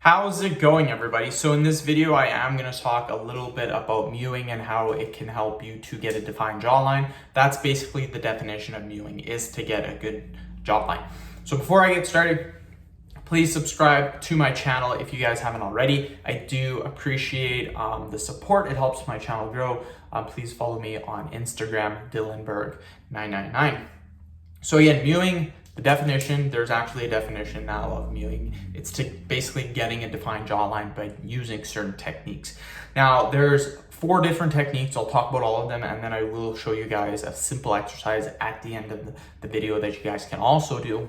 How's it going, everybody? So in this video, I am going to talk a little bit about mewing and how it can help you to get a defined jawline. That's basically the definition of mewing, is to get a good jawline. So before I get started, please subscribe to my channel if you guys haven't already. I do appreciate the support. It helps my channel grow. Please follow me on Instagram, Dylanberg999. So again, mewing. The definition, there's actually a definition now of mewing. It's to basically getting a defined jawline by using certain techniques. Now, there's 4 different techniques. I'll talk about all of them, and then I will show you guys a simple exercise at the end of the video that you guys can also do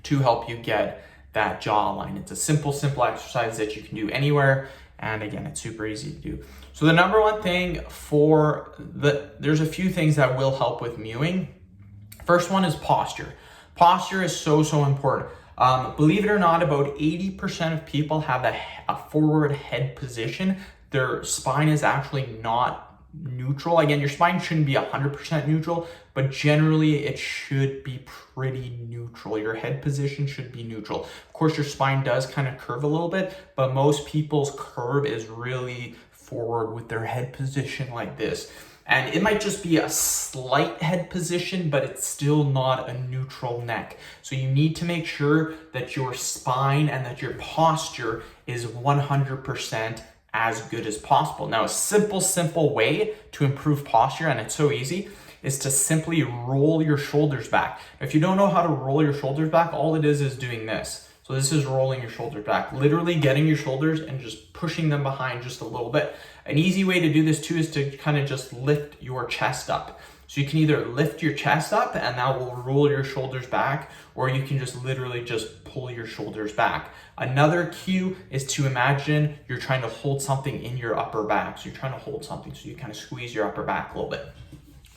to help you get that jawline. It's a simple exercise that you can do anywhere. And again, it's super easy to do. So the number one thing there's a few things that will help with mewing. First one is posture. Posture is so important. Believe it or not, about 80% of people have a forward head position. Their spine is actually not neutral. Again, your spine shouldn't be 100% neutral, but generally it should be pretty neutral. Your head position should be neutral. Of course, your spine does kind of curve a little bit, but most people's curve is really forward with their head position like this. And it might just be a slight head position, but it's still not a neutral neck. So you need to make sure that your spine and that your posture is 100% as good as possible. Now, a simple way to improve posture, and it's so easy, is to simply roll your shoulders back. If you don't know how to roll your shoulders back, all it is doing this. So this is rolling your shoulders back, literally getting your shoulders and just pushing them behind just a little bit. An easy way to do this too is to kind of just lift your chest up. So you can either lift your chest up and that will roll your shoulders back, or you can just literally just pull your shoulders back. Another cue is to imagine you're trying to hold something in your upper back. So you're trying to hold something, so you kind of squeeze your upper back a little bit.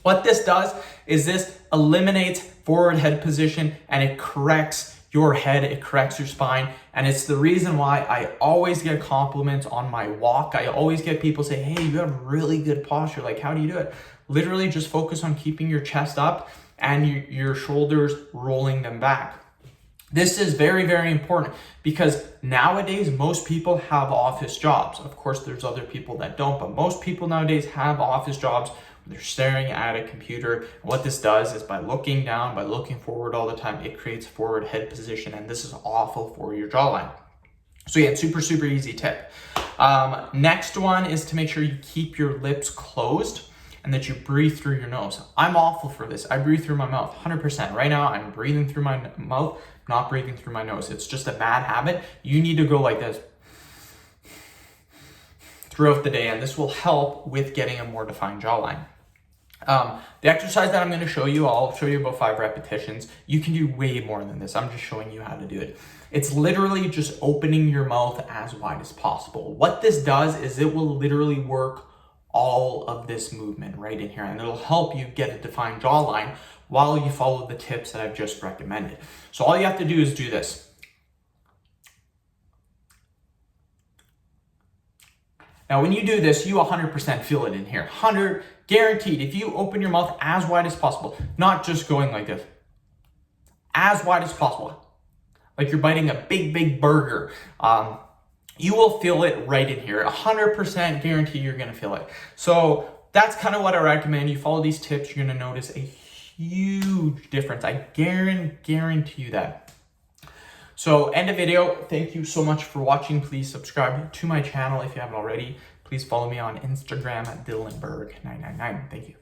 What this does is this eliminates forward head position and it corrects your head, it corrects your spine. And it's the reason why I always get compliments on my walk. I always get people say, hey, you have really good posture. Like, how do you do it? Literally just focus on keeping your chest up and your shoulders rolling them back. This is very important because nowadays, most people have office jobs. Of course, there's other people that don't, but most people nowadays have office jobs. They're staring at a computer. And what this does is by looking down, by looking forward all the time, it creates forward head position, and this is awful for your jawline. So yeah, super easy tip. Next one is to make sure you keep your lips closed and that you breathe through your nose. I'm awful for this. I breathe through my mouth 100%. Right now, I'm breathing through my mouth, not breathing through my nose. It's just a bad habit. You need to go like this throughout the day, and this will help with getting a more defined jawline. The exercise that I'm going to show you, I'll show you about 5 repetitions. You can do way more than this. I'm just showing you how to do it. It's literally just opening your mouth as wide as possible. What this does is it will literally work all of this movement right in here, and it'll help you get a defined jawline while you follow the tips that I've just recommended. So all you have to do is do this. Now, when you do this, you 100% feel it in here. 100 guaranteed. If you open your mouth as wide as possible, not just going like this, as wide as possible, like you're biting a big burger, you will feel it right in here. 100% guarantee you're going to feel it. So that's kind of what I recommend. You follow these tips, you're going to notice a huge difference. I guarantee you that. So end of video. Thank you so much for watching. Please subscribe to my channel if you haven't already. Please follow me on Instagram at Dylanberg999. Thank you.